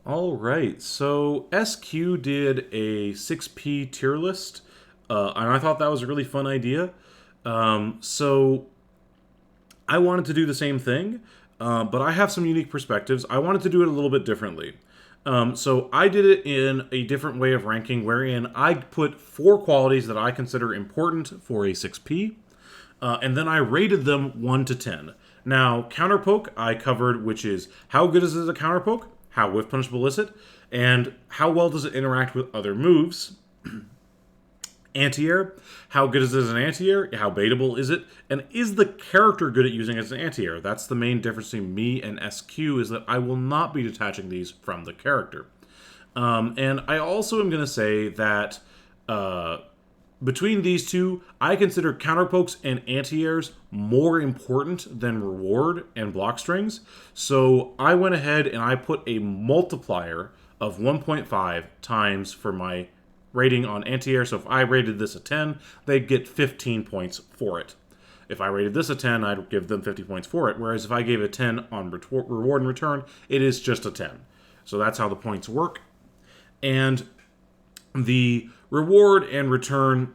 All right, so SQ did a 6P tier list, and I thought that was a really fun idea. So I wanted to do the same thing, but I have some unique perspectives. I wanted to do it a little bit differently. So I did it in a different way of ranking, wherein I put four qualities that I consider important for a 6P, and then I rated them 1 to 10. Now, counterpoke I covered, which is how good is it as a counterpoke, how whiff punishable is it, and how well does it interact with other moves. Anti-air, how good is it as an anti-air, how baitable is it, and is the character good at using it as an anti-air? That's the main difference between me and SQ, is that I will not be detaching these from the character. And I also am going to say that between these two, I consider counterpokes and anti-airs more important than reward and block strings. So I went ahead and I put a multiplier of 1.5 times for my rating on anti-air. So if I rated this a 10, they'd get 15 points for it. If I rated this a 10, I'd give them 50 points for it. Whereas if I gave a 10 on reward and return, it is just a 10. So that's how the points work. And the reward and return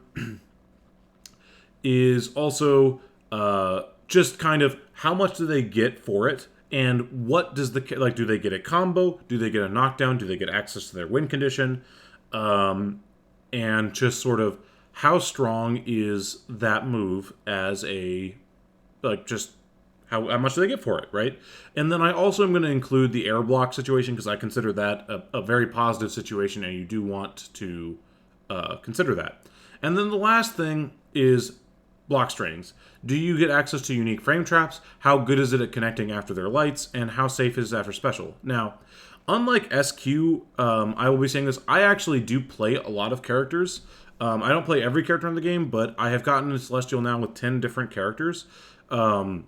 is also just kind of how much do they get for it, and what does the like? Do they get a combo? Do they get a knockdown? Do they get access to their win condition? And just sort of how strong is that move as a just how much do they get for it, right? And then I also am going to include the air block situation because I consider that a very positive situation, and you do want to consider that. And then the last thing is block strings. Do you get access to unique frame traps? How good is it at connecting after their lights? And how safe is it after special? Now, unlike SQ, I will be saying this, I actually do play a lot of characters. I don't play every character in the game, but I have gotten to Celestial now with 10 different characters. So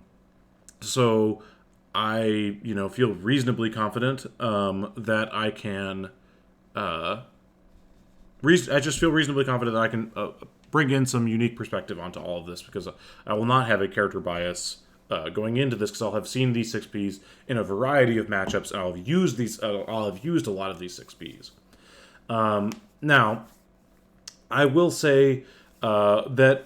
I, feel reasonably confident that I can. I just feel reasonably confident that I can bring in some unique perspective onto all of this because I will not have a character bias going into this because I'll have seen these 6Ps in a variety of matchups and I'll have used these. I'll have used a lot of these 6Ps. Now, I will say that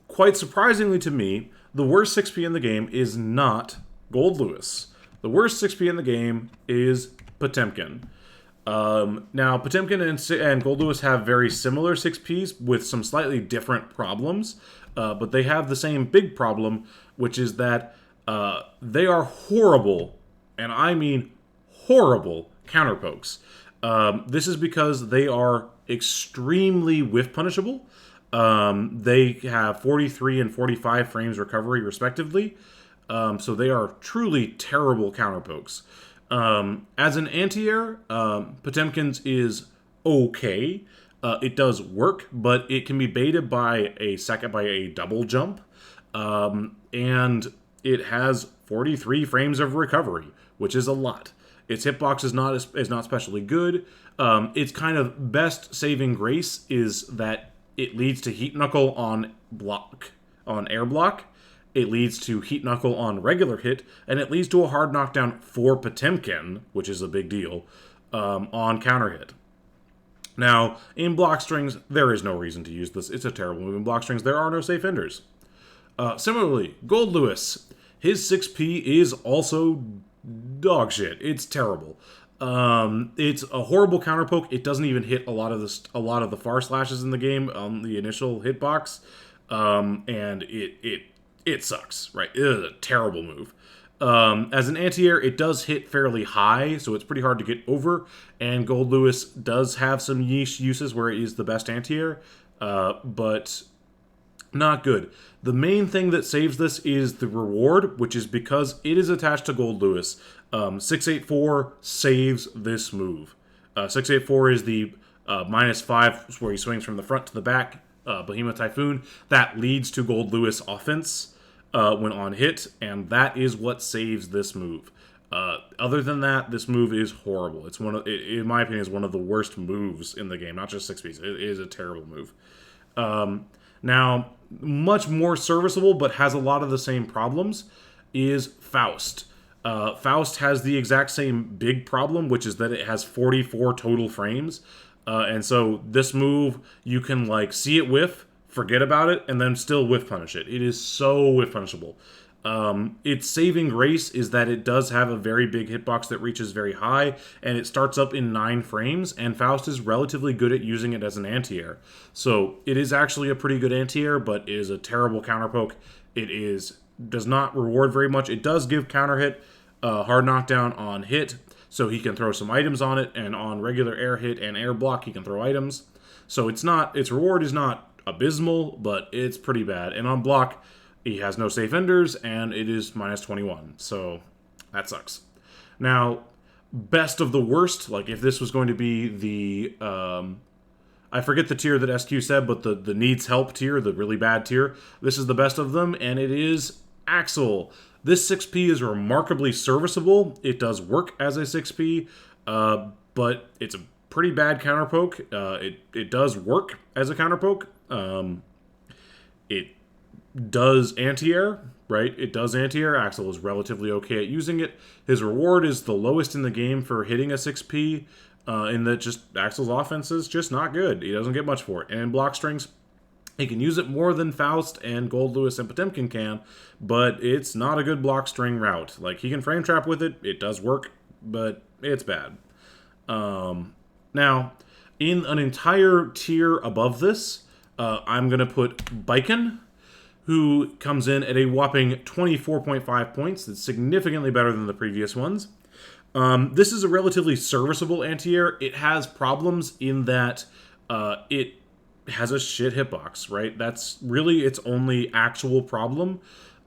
quite surprisingly to me, the worst 6P in the game is not Gold Lewis. The worst 6P in the game is Potemkin. Now, Potemkin and Gold Lewis have very similar 6Ps with some slightly different problems, but they have the same big problem, which is that they are horrible, and I mean horrible, counterpokes. This is because they are extremely whiff punishable. They have 43 and 45 frames recovery, respectively. So they are truly terrible counterpokes. As an anti-air, Potemkin's is okay. It does work, but it can be baited by a double jump, and it has 43 frames of recovery, which is a lot. Its hitbox is not especially good. Its kind of best saving grace is that it leads to heat knuckle on air block. It leads to heat knuckle on regular hit, and it leads to a hard knockdown for Potemkin, which is a big deal, on counter hit. Now, in block strings, there is no reason to use this. It's a terrible move. In block strings, there are no safe enders. Similarly, Gold Lewis, his 6P is also dog shit. It's terrible. It's a horrible counterpoke. It doesn't even hit a lot of the far slashes in the game on the initial hitbox, and it sucks. Right, it is a terrible move. As an anti-air, it does hit fairly high, so it's pretty hard to get over. And Gold Lewis does have some niche uses where it is the best anti-air, but not good. The main thing that saves this is the reward, which is because it is attached to Gold Lewis. 684 saves this move. 684 is the -5 where he swings from the front to the back, Behemoth Typhoon. That leads to Gold Lewis offense when on hit, and that is what saves this move. Other than that, this move is horrible. It's in my opinion, is one of the worst moves in the game. Not just 6Ps. It is a terrible move. Now, much more serviceable, but has a lot of the same problems, is Faust. Faust has the exact same big problem, which is that it has 44 total frames. And so this move, you can like see it whiff, forget about it, and then still whiff punish it. It is so whiff punishable. Its saving grace is that it does have a very big hitbox that reaches very high, and it starts up in 9 frames, and Faust is relatively good at using it as an anti-air. So it is actually a pretty good anti-air, but it is a terrible counterpoke. Does not reward very much. It does give counter hit, hard knockdown on hit, so he can throw some items on it, and on regular air hit and air block, he can throw items. So its reward is not abysmal, but it's pretty bad. And on block, he has no safe enders, and it is minus 21. So that sucks. Now, best of the worst, like if this was going to be the, I forget the tier that SQ said, but the needs help tier, the really bad tier, this is the best of them, and it is Axel. This 6P is remarkably serviceable. It does work as a 6P, but it's a pretty bad counterpoke. It does work as a counterpoke. It does anti-air, right? It does anti-air. Axel is relatively okay at using it. His reward is the lowest in the game for hitting a 6P, in that just Axel's offense is just not good. He doesn't get much for it. And in block strings, he can use it more than Faust and Gold Lewis and Potemkin can, but it's not a good block string route. Like, he can frame trap with it. It does work, but it's bad. Now, in an entire tier above this, I'm going to put Baiken, who comes in at a whopping 24.5 points. That's significantly better than the previous ones. This is a relatively serviceable anti-air. It has problems in that it has a shit hitbox, right? That's really its only actual problem.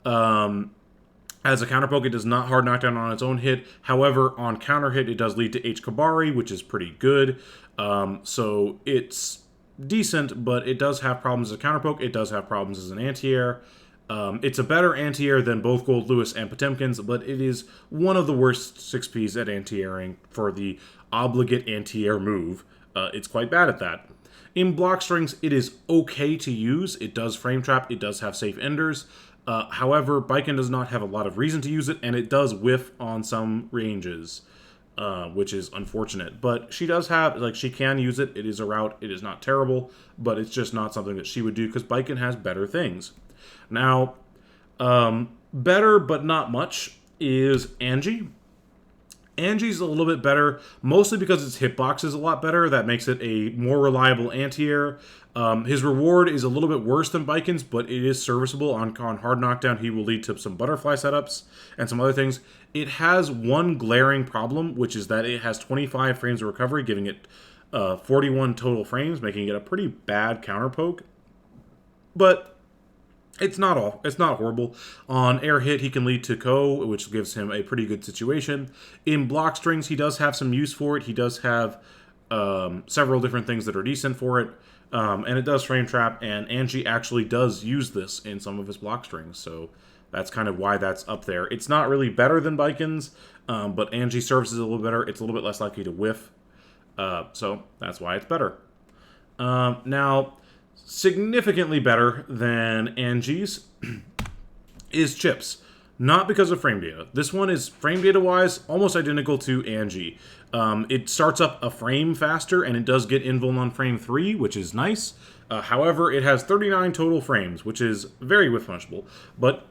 As a counterpoke, it does not hard knockdown on its own hit. However, on counter hit, it does lead to H. Kabari, which is pretty good. So it's decent, but it does have problems as a counterpoke. It does have problems as an anti-air. It's a better anti-air than both Gold Lewis and Potemkin's, but it is one of the worst 6Ps at anti-airing for the obligate anti-air move. It's quite bad at that. In block strings, it is okay to use. It does frame trap. It does have safe enders. However, Baiken does not have a lot of reason to use it, and it does whiff on some ranges, which is unfortunate. But she does have, like, she can use it. It is a route. It is not terrible, but it's just not something that she would do because Baiken has better things. Now, better but not much is Angie. Angie's a little bit better, mostly because its hitbox is a lot better. That makes it a more reliable anti-air. His reward is a little bit worse than Baiken's, but it is serviceable. On hard knockdown, he will lead to some butterfly setups and some other things. It has one glaring problem, which is that it has 25 frames of recovery, giving it 41 total frames, making it a pretty bad counterpoke. But it's not horrible. On air hit, he can lead to Ko, which gives him a pretty good situation. In block strings, he does have some use for it. He does have several different things that are decent for it. And it does frame trap, and Angie actually does use this in some of his block strings. So that's kind of why that's up there. It's not really better than Baiken's, but Angie serves it a little better. It's a little bit less likely to whiff. So that's why it's better. Now, significantly better than Angie's is Chips. Not because of frame data. This one is, frame data-wise, almost identical to Angie. It starts up a frame faster, and it does get invuln on frame 3, which is nice. However, it has 39 total frames, which is very whiff punishable. But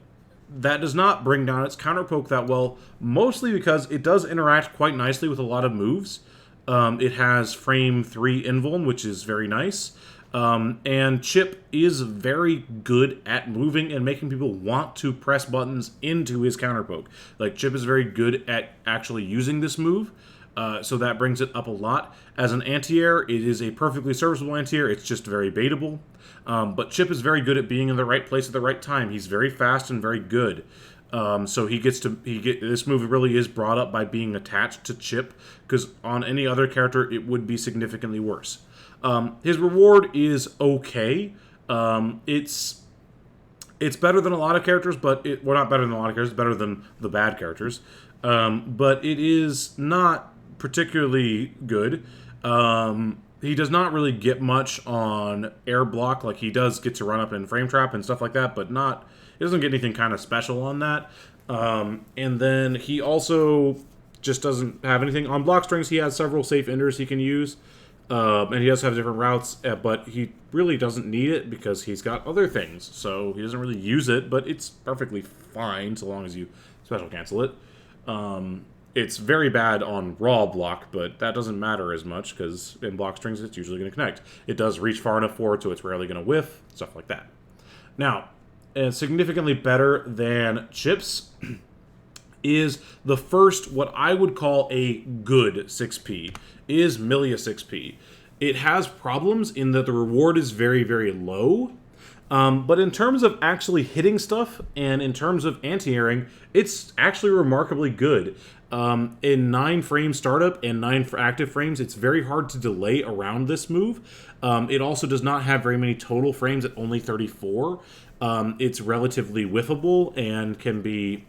that does not bring down its counterpoke that well, mostly because it does interact quite nicely with a lot of moves. It has frame 3 invuln, which is very nice. And Chip is very good at moving and making people want to press buttons into his counterpoke. Like, Chip is very good at actually using this move, so that brings it up a lot. As an anti-air, it is a perfectly serviceable anti-air. It's just very baitable. But Chip is very good at being in the right place at the right time. He's very fast and very good. So this move really is brought up by being attached to Chip, because on any other character, it would be significantly worse. His reward is okay. It's better than a lot of characters, but not better than a lot of characters. It's better than the bad characters. But it is not particularly good. He does not really get much on air block. Like, he does get to run up and frame trap and stuff like that, but he doesn't get anything kind of special on that. And then he also just doesn't have anything. On block strings, he has several safe enders he can use. And he does have different routes, but he really doesn't need it because he's got other things. So he doesn't really use it, but it's perfectly fine so long as you special cancel it. It's very bad on raw block, but that doesn't matter as much because in block strings it's usually going to connect. It does reach far enough forward, so it's rarely going to whiff, stuff like that. Now, significantly better than chips is the first, what I would call a good 6P, is Millia 6P. It has problems in that the reward is very, very low, but in terms of actually hitting stuff and in terms of anti-airing, it's actually remarkably good. In 9 frame startup and 9 active frames, it's very hard to delay around this move. It also does not have very many total frames at only 34. It's relatively whiffable and can be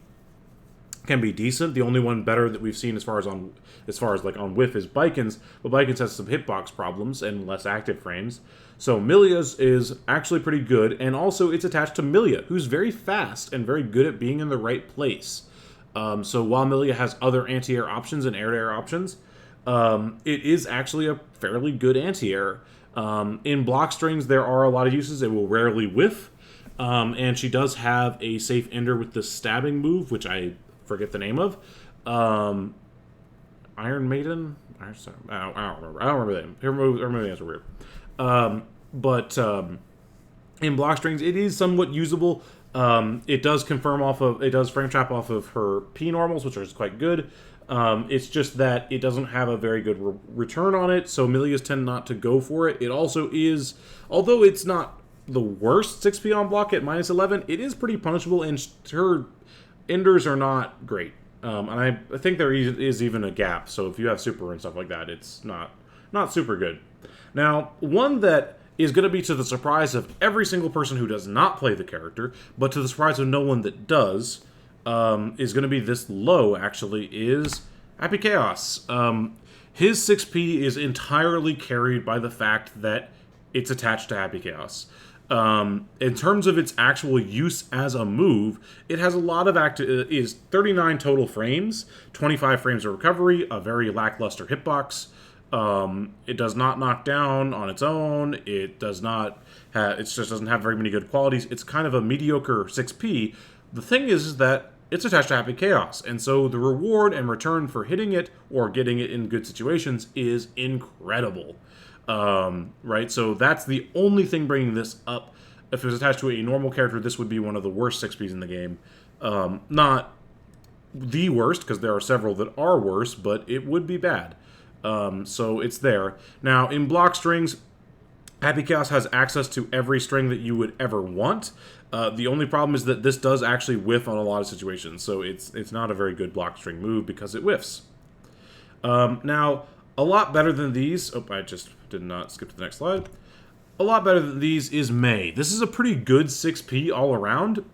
decent. The only one better that we've seen as far as on whiff is Bikins, but Bikins has some hitbox problems and less active frames. So Millia's is actually pretty good, and also it's attached to Millia, who's very fast and very good at being in the right place. So while Millia has other anti-air options and air-to-air options, it is actually a fairly good anti-air. In block strings, there are a lot of uses. It will rarely whiff, and she does have a safe ender with the stabbing move, which I forget the name of. Iron Maiden? I don't remember. I don't remember them. Her movements are weird. But in block strings, it is somewhat usable. It does frame trap off of her P normals, which are quite good. It's just that it doesn't have a very good return on it, so Millias tend not to go for it. It also is, although it's not the worst 6P on block at -11, it is pretty punishable, and her enders are not great. And I think there is even a gap, so if you have super and stuff like that, it's not super good. Now, one that is going to be to the surprise of every single person who does not play the character, but to the surprise of no one that does, is going to be this low, actually, is Happy Chaos. His 6P is entirely carried by the fact that it's attached to Happy Chaos. In terms of its actual use as a move, it has a lot of is 39 total frames, 25 frames of recovery, a very lackluster hitbox. It does not knock down on its own. It does not it just doesn't have very many good qualities. It's kind of a mediocre 6P. The thing is that it's attached to Happy Chaos, and so the reward and return for hitting it or getting it in good situations is incredible. Right, so that's the only thing bringing this up. If it was attached to a normal character, this would be one of the worst 6Ps in the game. Not the worst, because there are several that are worse, but it would be bad. So it's there. Now, in block strings, Happy Chaos has access to every string that you would ever want. The only problem is that this does actually whiff on a lot of situations, so it's not a very good block string move because it whiffs. Now, a lot better than these... Oh, I just did not skip to the next slide. A lot better than these is Mei. This is a pretty good 6P all around.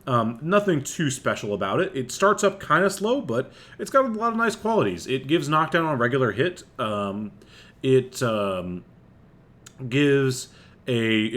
Nothing too special about it. It starts up kind of slow, but it's got a lot of nice qualities. It gives knockdown on regular hit. It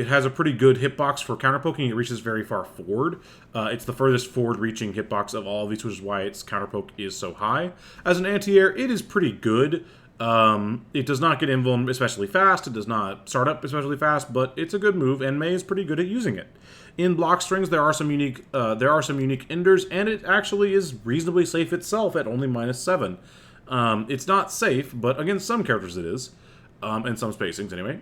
has a pretty good hitbox for counterpoking. It reaches very far forward. It's the furthest forward-reaching hitbox of all of these, which is why its counterpoke is so high. As an anti-air, it is pretty good. It does not get invuln especially fast. It does not start up especially fast, but it's a good move, and Mei is pretty good at using it. In block strings, there are some unique enders, and it actually is reasonably safe itself at only -7. It's not safe, but against some characters it is, and some spacings anyway.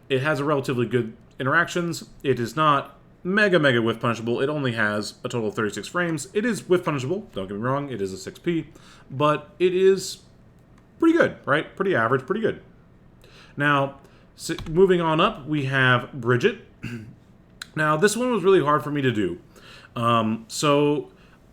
It has a relatively good interactions. It is not mega whiff punishable. It only has a total of 36 frames. It is whiff punishable, don't get me wrong, it is a 6P, but it is pretty good, right? Pretty average, pretty good. Now, moving on up, we have Bridget. Now, this one was really hard for me to do. So,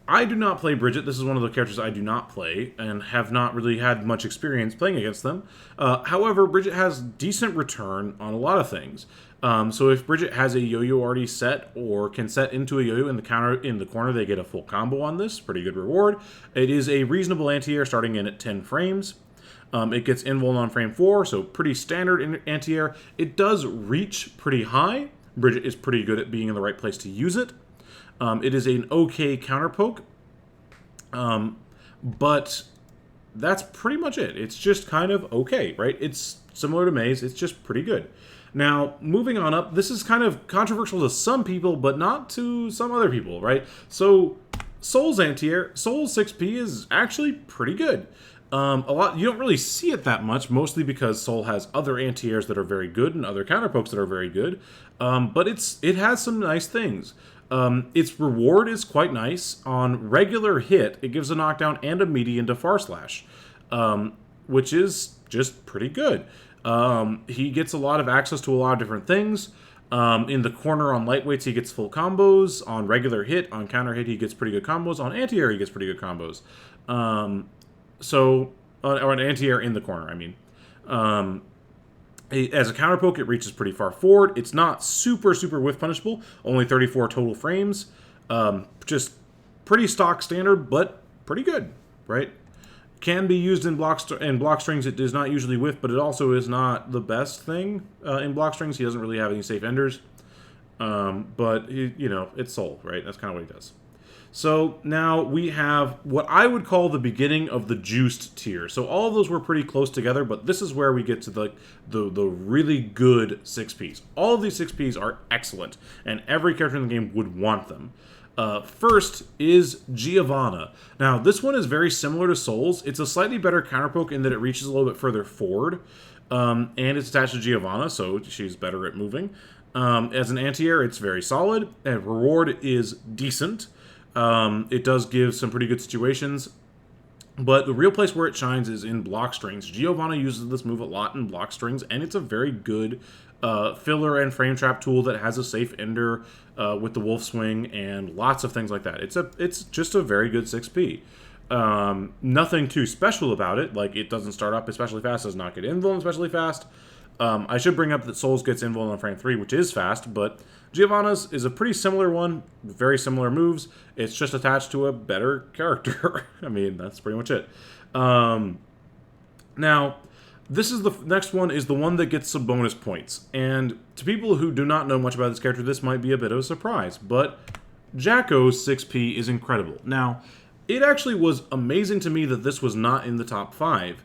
I do not play Bridget. This is one of the characters I do not play and have not really had much experience playing against them. However, Bridget has decent return on a lot of things. So if Bridget has a yo-yo already set or can set into a yo-yo in the corner, they get a full combo on this. Pretty good reward. It is a reasonable anti-air starting in at 10 frames. It gets invuln on frame 4, so pretty standard anti-air. It does reach pretty high. Bridget is pretty good at being in the right place to use it. It is an okay counterpoke. But that's pretty much it. It's just kind of okay, right? It's similar to Maze. It's just pretty good. Now, moving on up, this is kind of controversial to some people, but not to some other people, right? So, Soul's anti-air, Soul's 6P is actually pretty good. A lot, you don't really see it that much, mostly because Soul has other anti-airs that are very good and other counterpokes that are very good. But it has some nice things. Its reward is quite nice. On regular hit, it gives a knockdown and a meaty into Far Slash, which is just pretty good. He gets a lot of access to a lot of different things. In the corner on lightweights, he gets full combos. On regular hit, on counter hit, he gets pretty good combos. On anti-air, he gets pretty good combos. Or an anti-air in the corner, I mean. As a counter poke, it reaches pretty far forward. It's not super whiff punishable. Only 34 total frames. Just pretty stock standard, but pretty good, right? Can be used in block strings. It does not usually whiff, but it also is not the best thing in block strings. He doesn't really have any safe enders. But, it's Soul, right? That's kind of what he does. So now we have what I would call the beginning of the juiced tier. So all of those were pretty close together, but this is where we get to the really good 6Ps. All of these 6Ps are excellent, and every character in the game would want them. First is Giovanna. Now, this one is very similar to Soul's. It's a slightly better counterpoke in that it reaches a little bit further forward, and it's attached to Giovanna, so she's better at moving. As an anti-air, it's very solid, and reward is decent. It does give some pretty good situations, but the real place where it shines is in block strings. Giovanna uses this move a lot in block strings, and it's a very good filler and frame trap tool that has a safe ender with the wolf swing and lots of things like that. It's just a very good 6P. Nothing too special about it, like it doesn't start up especially fast, does not get invuln especially fast. I should bring up that Souls gets invuln on frame 3, which is fast, but Giovanna's is a pretty similar one, very similar moves. It's just attached to a better character. I mean, that's pretty much it. Now, this is the next one is the one that gets some bonus points. And to people who do not know much about this character, this might be a bit of a surprise, but Jack-O's 6P is incredible. Now, it actually was amazing to me that this was not in the top 5.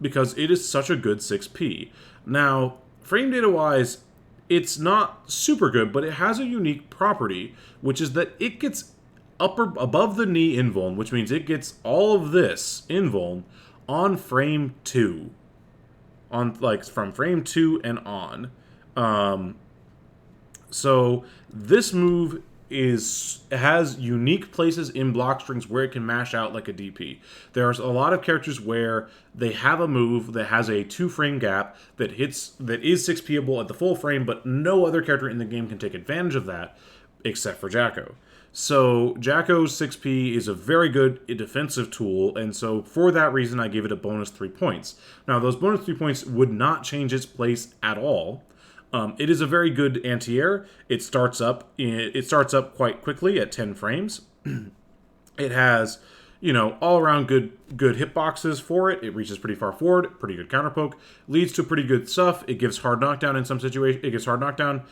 Because it is such a good 6P. Now, frame data-wise, it's not super good, but it has a unique property, which is that it gets above the knee invuln, which means it gets all of this invuln on frame 2. From frame 2 and on. So, this move has unique places in block strings where it can mash out like a DP. There's a lot of characters where they have a move that has a 2-frame gap that is 6Pable at the full frame, but no other character in the game can take advantage of that except for Jack-O. So Jack-O's 6P is a very good defensive tool, and so for that reason I give it a bonus 3 points. Now those bonus 3 points would not change its place at all. It is a very good anti-air. It starts up quite quickly at 10 frames. It has, all around good hitboxes for it. It reaches pretty far forward, pretty good counterpoke, leads to pretty good stuff. It gives hard knockdown in some situations. It gives hard knockdown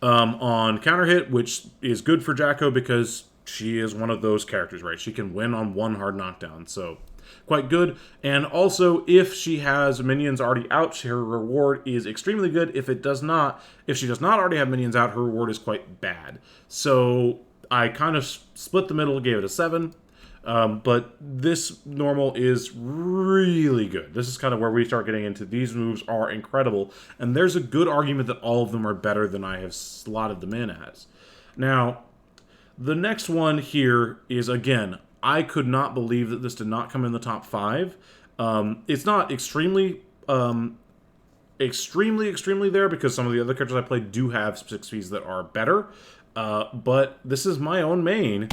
on counter hit, which is good for Jack-O because she is one of those characters, right? She can win on one hard knockdown, so quite good. And also, if she has minions already out, her reward is extremely good. If she does not already have minions out, her reward is quite bad. So I kind of split the middle, gave it a 7. But this normal is really good. This is kind of where we start getting into these moves are incredible. And there's a good argument that all of them are better than I have slotted them in as. Now, the next one here is, again, I could not believe that this did not come in the top 5. It's not extremely there because some of the other characters I played do have 6Ps that are better. But this is my own main,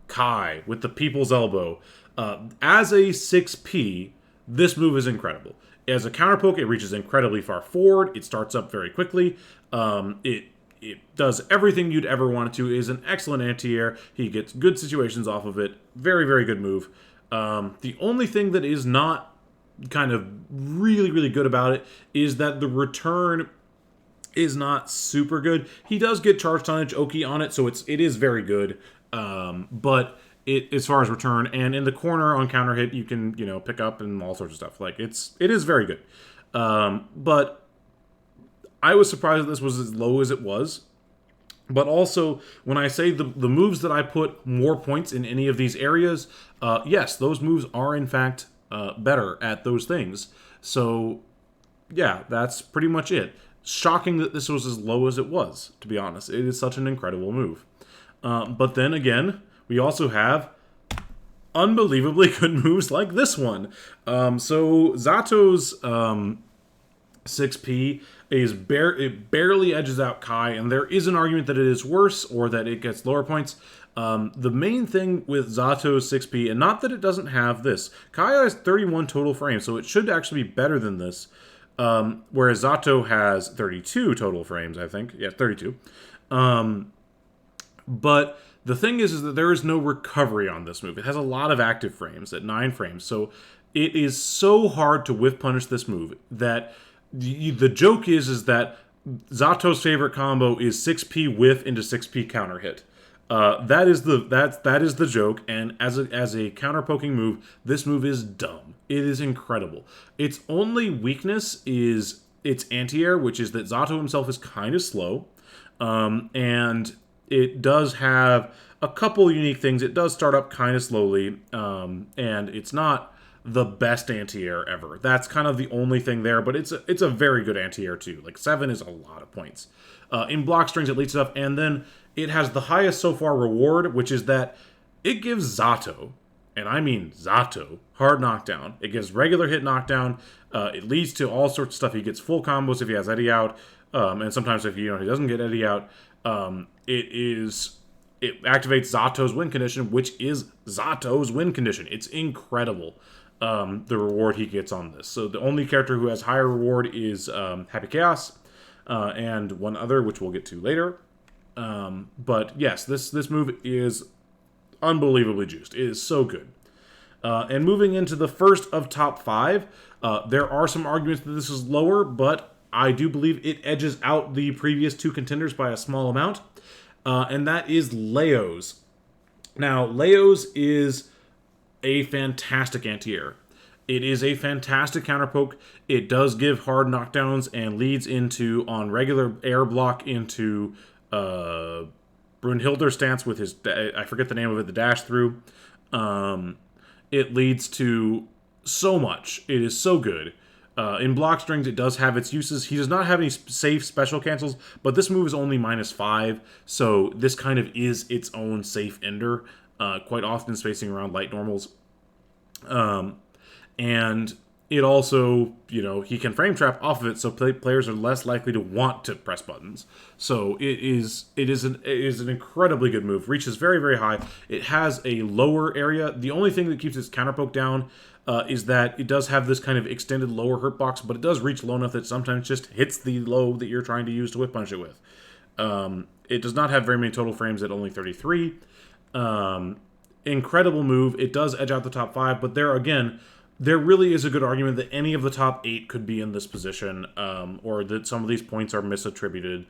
Kai, with the People's Elbow. As a 6P, this move is incredible. As a counterpoke, it reaches incredibly far forward. It starts up very quickly. It does everything you'd ever want it to. It is an excellent anti-air. He gets good situations off of it. Very, very good move. The only thing that is not kind of really good about it is that the return is not super good. He does get charge tonnage Oki on it, so it is very good. But as far as return, and in the corner on counter hit, you can pick up and all sorts of stuff. Like it is very good. But I was surprised that this was as low as it was. But also, when I say the moves that I put more points in any of these areas, yes, those moves are in fact better at those things. So, yeah, that's pretty much it. Shocking that this was as low as it was, to be honest. It is such an incredible move. But then again, we also have unbelievably good moves like this one. So Zato's 6P it barely edges out Kai, and there is an argument that it is worse or that it gets lower points. The main thing with Zato's 6P, and not that it doesn't have this, Kai has 31 total frames, so it should actually be better than this. Whereas Zato has 32 total frames, I think. Yeah, 32. But the thing is that there is no recovery on this move. It has a lot of active frames at 9 frames, so it is so hard to whiff punish this move that the joke is that Zato's favorite combo is 6P whiff into 6P counter hit. That is the joke, and as a counter poking move, this move is dumb. It is incredible. Its only weakness is its anti-air, which is that Zato himself is kind of slow, and it does have a couple unique things. It does start up kind of slowly, and it's not the best anti-air ever. That's kind of the only thing there, but it's a very good anti-air too. Like 7 is a lot of points. In block strings, it leads stuff, and then it has the highest so far reward, which is that it gives Zato, and I mean Zato, hard knockdown. It gives regular hit knockdown. It leads to all sorts of stuff. He gets full combos if he has Eddie out, and sometimes if he doesn't get Eddie out, it activates Zato's win condition, which is Zato's win condition. It's incredible. The reward he gets on this. So the only character who has higher reward is Happy Chaos, and one other, which we'll get to later. But yes, this move is unbelievably juiced. It is so good. And moving into the first of top 5, there are some arguments that this is lower, but I do believe it edges out the previous 2 contenders by a small amount, and that is Leo's. Now, Leo's is a fantastic anti-air. It is a fantastic counter poke. It does give hard knockdowns and leads into, on regular air block, into Brunhilder stance with his, I forget the name of it, the dash through. It leads to so much. It is so good. In block strings, it does have its uses. He does not have any safe special cancels, but this move is only -5, so this kind of is its own safe ender, quite often spacing around light normals. And it also, he can frame trap off of it, so players are less likely to want to press buttons. So it is an incredibly good move. Reaches very, very high. It has a lower area. The only thing that keeps its counterpoke down is that it does have this kind of extended lower hurt box, but it does reach low enough that it sometimes just hits the low that you're trying to use to whip punish it with. It does not have very many total frames at only 33. Incredible move. It does edge out the top 5, but there really is a good argument that any of the top 8 could be in this position, or that some of these points are misattributed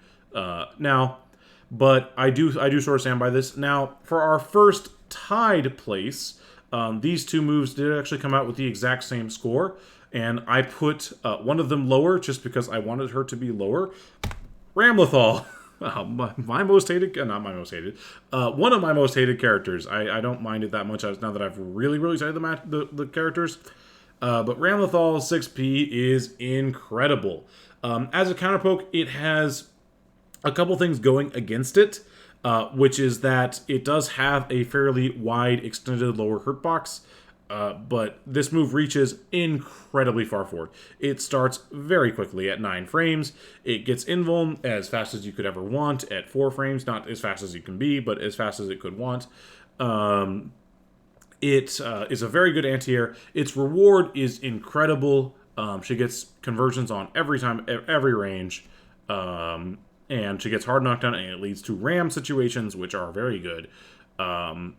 now. But I do sort of stand by this. Now, for our first tied place, these 2 moves did actually come out with the exact same score, and I put one of them lower just because I wanted her to be lower. Ramlethal. My most hated, not my most hated, one of my most hated characters. I don't mind it that much now that I've really, really studied the characters. But Ramlethal 6P is incredible. As a counterpoke, it has a couple things going against it, which is that it does have a fairly wide, extended lower hurt box. But this move reaches incredibly far forward. It starts very quickly at 9 frames. It gets invuln as fast as you could ever want at 4 frames. Not as fast as you can be, but as fast as it could want. It is a very good anti-air. Its reward is incredible. She gets conversions on every range. And she gets hard knockdown, and it leads to ram situations, which are very good.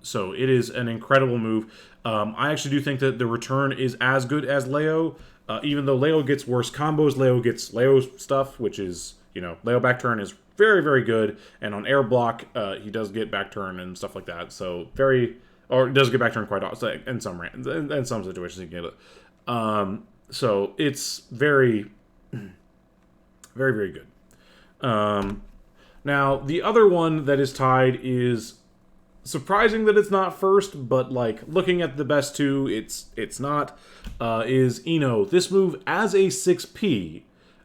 So it is an incredible move. I actually do think that the return is as good as Leo, even though Leo gets worse combos. Leo gets Leo stuff, which is, Leo back turn is very, very good. And on air block, he does get back turn and stuff like that. So very, or it does get back turned quite often in some situations you get it. So it's very, very, very good. Now the other one that is tied is surprising that it's not first, but like looking at the best two, it's not. Is Eno. This move as a 6P,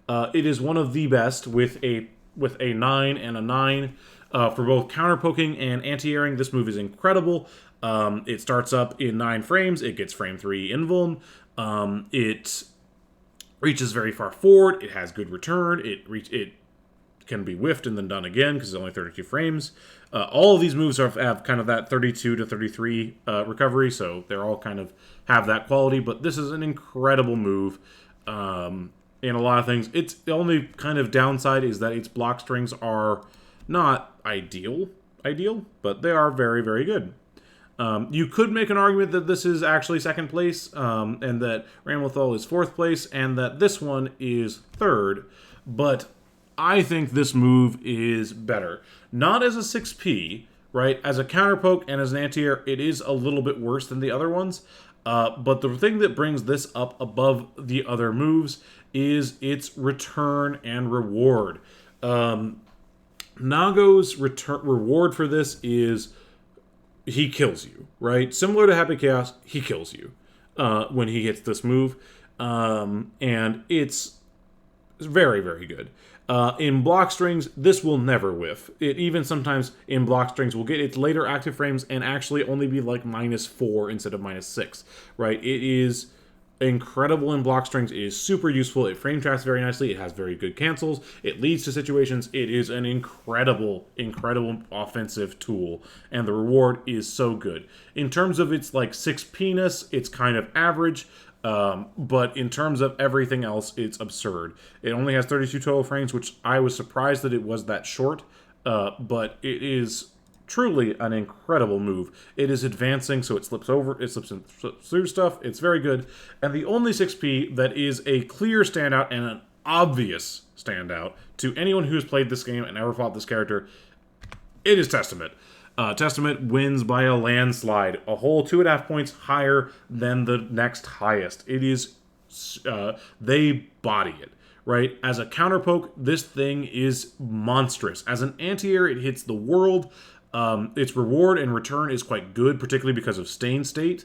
it is one of the best with a 9 and a 9 for both counter poking and anti-airing. This move is incredible. It starts up in 9 frames. It gets frame 3 invuln. It reaches very far forward. It has good return. It can be whiffed and then done again because it's only 32 frames. All of these moves have kind of that 32 to 33 recovery, so they're all kind of have that quality. But this is an incredible move in a lot of things. It's the only kind of downside is that its block strings are not ideal, but they are very, very good. You could make an argument that this is actually second place, and that Ramlethal is fourth place, and that this one is third. But I think this move is better. Not as a 6P, right? As a counterpoke and as an anti-air, it is a little bit worse than the other ones. But the thing that brings this up above the other moves is its return and reward. Nago's reward for this is he kills you, right? Similar to Happy Chaos, he kills you when he hits this move. And it's very, very good. In block strings, this will never whiff. It even sometimes in block strings will get its later active frames and actually only be like -4 instead of -6, right? It is incredible in block strings. It is super useful. It frame tracks very nicely. It has very good cancels. It leads to situations. It is an incredible, incredible offensive tool, and the reward is so good. In terms of its like 6P-ness, it's kind of average. But in terms of everything else, it's absurd. It only has 32 total frames, which I was surprised that it was that short. But it is truly an incredible move. It is advancing, so it slips through stuff. It's very good. And the only 6P that is a clear standout and an obvious standout to anyone who's played this game and ever fought this character, it is Testament. Testament wins by a landslide, a whole 2.5 points higher than the next highest. It is, they body it, right? As a counterpoke, this thing is monstrous. As an anti-air, it hits the world. Its reward and return is quite good, particularly because of Stain State.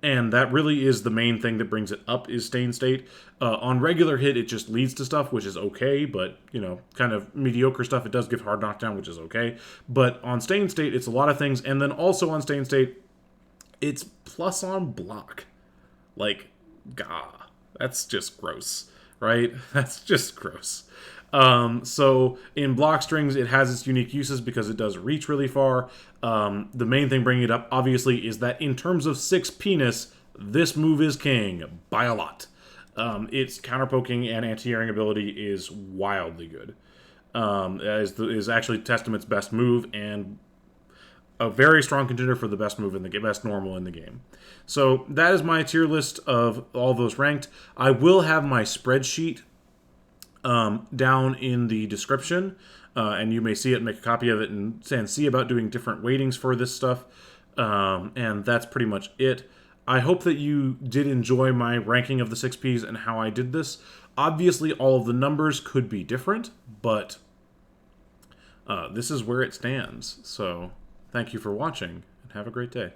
And that really is the main thing that brings it up is Stain State. On regular hit, it just leads to stuff, which is okay, but, you know, kind of mediocre stuff. It does give hard knockdown, which is okay. But on Stain State, it's a lot of things. And then also on Stain State, it's plus on block. Like, gah. That's just gross, right? That's just gross. So in block strings, it has its unique uses because it does reach really far. The main thing bringing it up, obviously, is that in terms of 6P-ness, this move is king by a lot. Its counterpoking and anti-airing ability is wildly good. Is actually Testament's best move and a very strong contender for the best move in the game, best normal in the game. So that is my tier list of all those ranked. I will have my spreadsheet down in the description, and you may see it, make a copy of it, and see about doing different weightings for this stuff. And that's pretty much it. I hope that you did enjoy my ranking of the 6Ps and how I did this. Obviously, all of the numbers could be different, but this is where it stands. So, thank you for watching, and have a great day.